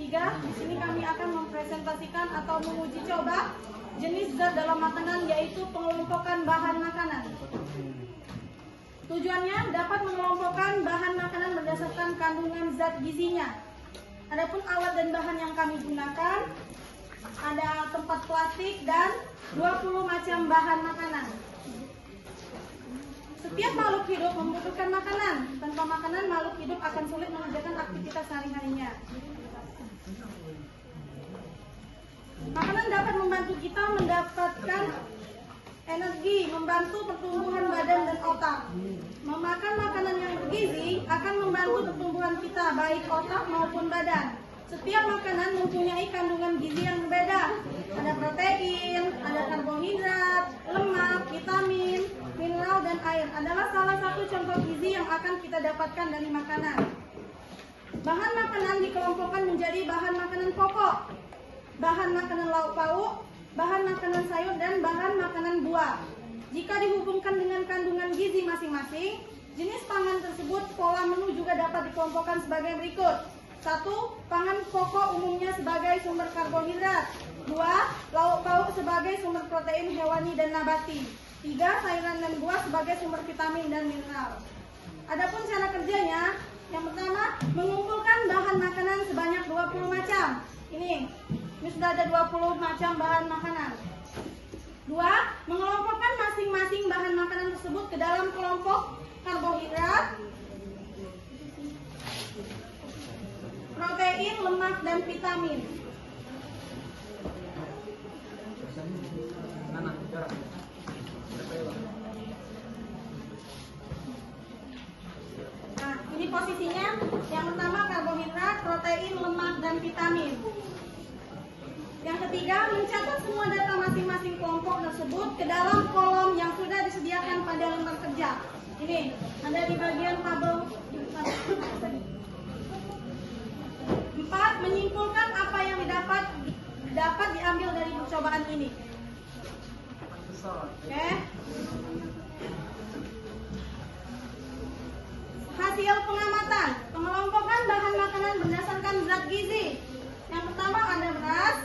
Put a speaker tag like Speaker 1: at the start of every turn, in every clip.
Speaker 1: ketiga, di sini kami akan mempresentasikan atau menguji coba jenis zat dalam makanan, yaitu pengelompokan bahan makanan. Tujuannya dapat mengelompokkan bahan makanan berdasarkan kandungan zat gizinya. Adapun alat dan bahan yang kami gunakan ada tempat plastik dan 20 macam bahan makanan. Setiap makhluk hidup membutuhkan makanan. Tanpa makanan, makhluk hidup akan sulit mengerjakan aktivitas sehari-harinya. Makanan dapat membantu kita mendapatkan energi, membantu pertumbuhan badan dan otak. Memakan makanan yang bergizi akan membantu pertumbuhan kita, baik otak maupun badan. Setiap makanan mempunyai kandungan gizi yang berbeda. Ada protein, ada karbohidrat, lemak, vitamin, mineral, dan air. Adalah salah satu contoh gizi yang akan kita dapatkan dari makanan. Bahan makanan dikelompokkan menjadi bahan makanan pokok, bahan makanan lauk pauk, bahan makanan sayur, dan bahan makanan buah. Jika dihubungkan dengan kandungan gizi masing-masing, jenis pangan tersebut, pola menu juga dapat dikelompokkan sebagai berikut. 1. Pangan pokok umumnya sebagai sumber karbohidrat. 2. Lauk pauk sebagai sumber protein hewani dan nabati. 3. Sayuran dan buah sebagai sumber vitamin dan mineral. Adapun cara kerjanya, yang pertama, mengumpulkan bahan makanan sebanyak 20 macam. Ini sudah ada 20 macam bahan makanan. 2. Mengelompokkan masing-masing bahan makanan tersebut ke dalam kelompok karbohidrat, protein, lemak, dan vitamin. Nah, ini posisinya. Yang pertama karbohidrat, protein, lemak, dan vitamin. Yang ketiga, mencatat semua data masing-masing kelompok tersebut ke dalam kolom yang sudah disediakan pada lembar kerja. Ini ada di bagian tabel. 4. Menyimpulkan apa yang dapat diambil dari percobaan ini. Oke. Hasil pengamatan, pengelompokan bahan makanan berdasarkan zat gizi. Yang pertama ada beras,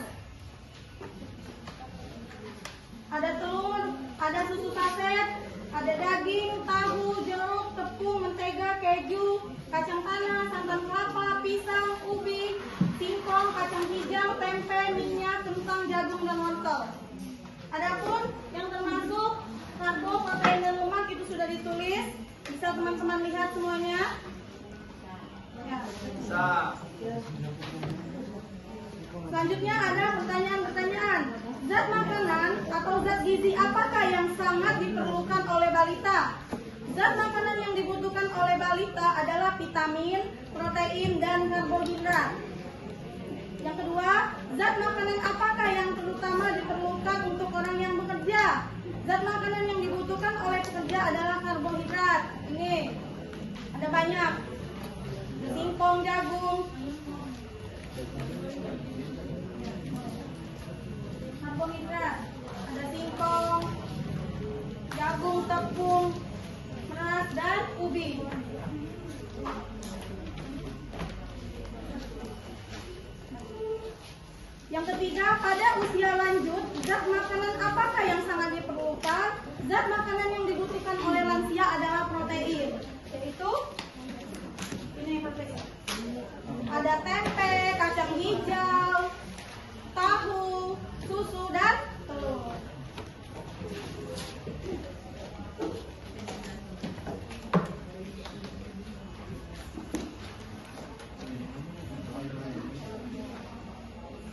Speaker 1: ada telur, ada susu saset, ada daging, tahu, jeruk, tepung, mentega, keju, kacang tanah, santan kelapa, pisang, ubi, singkong, kacang hijau, tempe, minyak, kentang, jagung, dan wortel. Adapun yang termasuk karbo, protein, dan lemak itu sudah ditulis. Bisa teman-teman lihat semuanya? Ya.
Speaker 2: Bisa.
Speaker 1: Selanjutnya ada pertanyaan-pertanyaan. Zat makanan atau zat gizi apakah yang sangat diperlukan oleh balita? Zat makanan yang dibutuhkan oleh balita adalah vitamin, protein, dan karbohidrat. Yang kedua, zat makanan apakah yang terutama diperlukan untuk orang yang bekerja? Zat makanan yang dibutuhkan oleh pekerja adalah karbohidrat. Ini ada banyak. Singkong, jagung, karbohidrat, ada singkong, jagung, tepung, beras, dan ubi. Yang ketiga, pada usia lanjut, zat makanan apakah yang sangat diperlukan? Zat makanan yang dibutuhkan oleh lansia adalah protein, yaitu ini protein. Ada tempe, kacang hijau, tahu, susu, dan telur.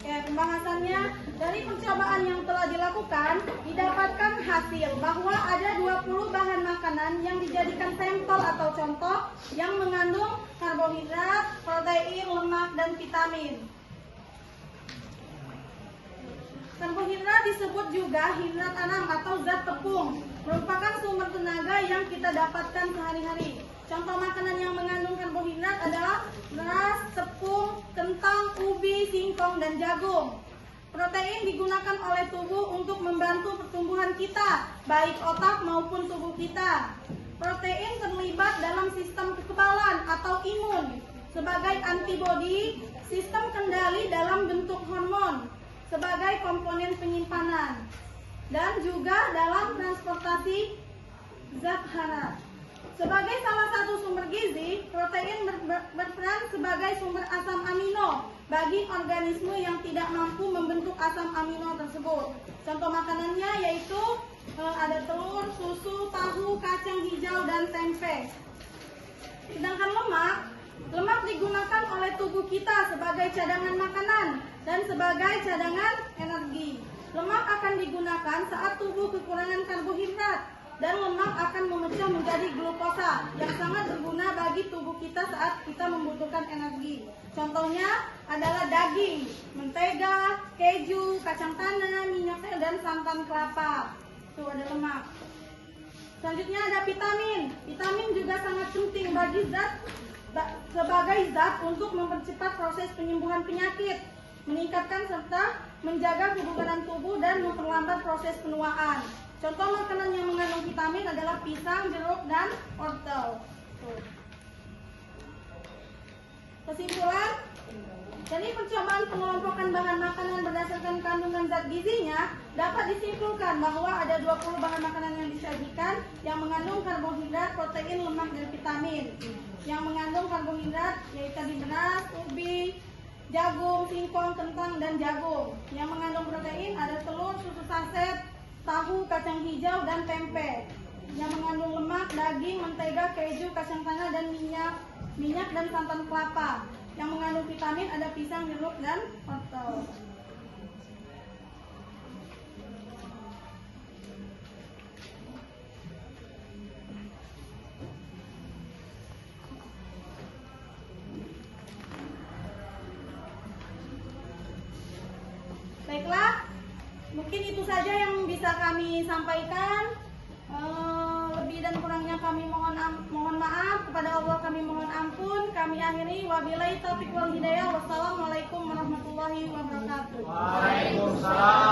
Speaker 1: Ya, pembahasannya, dari percobaan yang telah dilakukan, didapatkan hasil bahwa ada 20 bahan makanan yang dijadikan sampel atau contoh yang mengandung karbohidrat, protein, lemak, dan vitamin. Karbohidrat disebut juga hidrat tanam atau zat tepung, merupakan sumber tenaga yang kita dapatkan sehari-hari. Contoh makanan yang mengandung karbohidrat adalah beras, tepung, kentang, ubi, singkong, dan jagung. Protein digunakan oleh tubuh untuk membantu pertumbuhan kita, baik otak maupun tubuh kita. Protein terlibat dalam sistem kekebalan atau imun. sebagai antibodi, sistem kendali dalam bentuk hormon sebagai komponen penyimpanan, dan juga dalam transportasi zat hara. Sebagai salah satu sumber gizi, protein berperan sebagai sumber asam amino bagi organisme yang tidak mampu membentuk asam amino tersebut. Contoh makanannya yaitu ada telur, susu, tahu, kacang hijau, dan tempe. Sedangkan lemak digunakan oleh tubuh kita sebagai cadangan makanan dan sebagai cadangan energi. Lemak akan digunakan saat tubuh kekurangan karbohidrat, dan lemak akan memecah menjadi glukosa yang sangat berguna bagi tubuh kita saat kita membutuhkan energi. Contohnya adalah daging, mentega, keju, kacang tanah, minyak sel, dan santan kelapa. Itu ada lemak. Selanjutnya ada vitamin. Vitamin juga sangat penting sebagai zat untuk mempercepat proses penyembuhan penyakit, meningkatkan serta menjaga kebugaran tubuh dan memperlambat proses penuaan. Contoh makanan yang mengandung vitamin adalah pisang, jeruk, dan wortel. Kesimpulan, jadi percobaan pengelompokan bahan makanan berdasarkan kandungan zat gizinya dapat disimpulkan bahwa ada 20 bahan makanan yang disajikan yang mengandung karbohidrat, protein, lemak, dan vitamin. Yang mengandung karbohidrat yaitu tadi beras, ubi, jagung, singkong, kentang, dan jagung. Yang mengandung protein ada telur, susu saset, tahu, kacang hijau, dan tempe. Yang mengandung lemak, daging, mentega, keju, kacang tanah, dan minyak dan santan kelapa. Yang mengandung vitamin ada pisang, jeruk, dan wortel. Baiklah, mungkin itu saja yang bisa kami sampaikan. Lebih dan kurangnya kami mohon maaf. Kepada Allah kami mohon ampun. Kami akhiri, wabillahi taufiq wal hidayah. Wassalamualaikum warahmatullahi wabarakatuh.
Speaker 2: Waalaikumsalam.